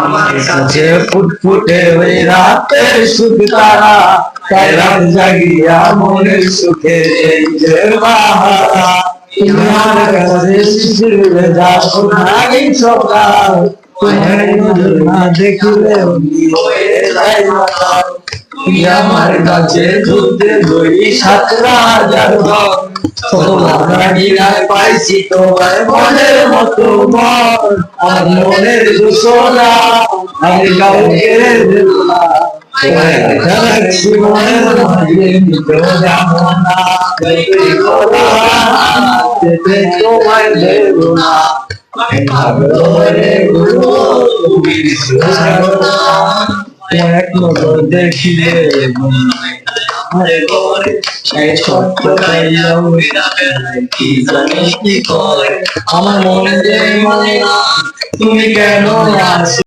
আমার কাছে ফুটফুটে ওই রাতের সুখ তারা, তাই রাত জাগিয়া মনের সুখে এই যে বাহারা। তোমার কাছে শিশির ভেজা সোনালি সকাল, তোমার নজর না দেখিলে হয়ে যায় মাতাল। তুমি আমার কাছে যুদ্ধে দই ৭,০০০ ঘর, গিরায় পাইছি তোমার মনের মতো মন। আমার মনের দোষরা আমি কাউকে দেব না, তোমায় রাখছি মনের মাঝে, নিতেও যাবো না। যেতে তোমায় দেব না, ভাবলো রে গুরু তুমি এক নজর দেখিলে আমার মনে যে মায়া, তুমি কেন আছো?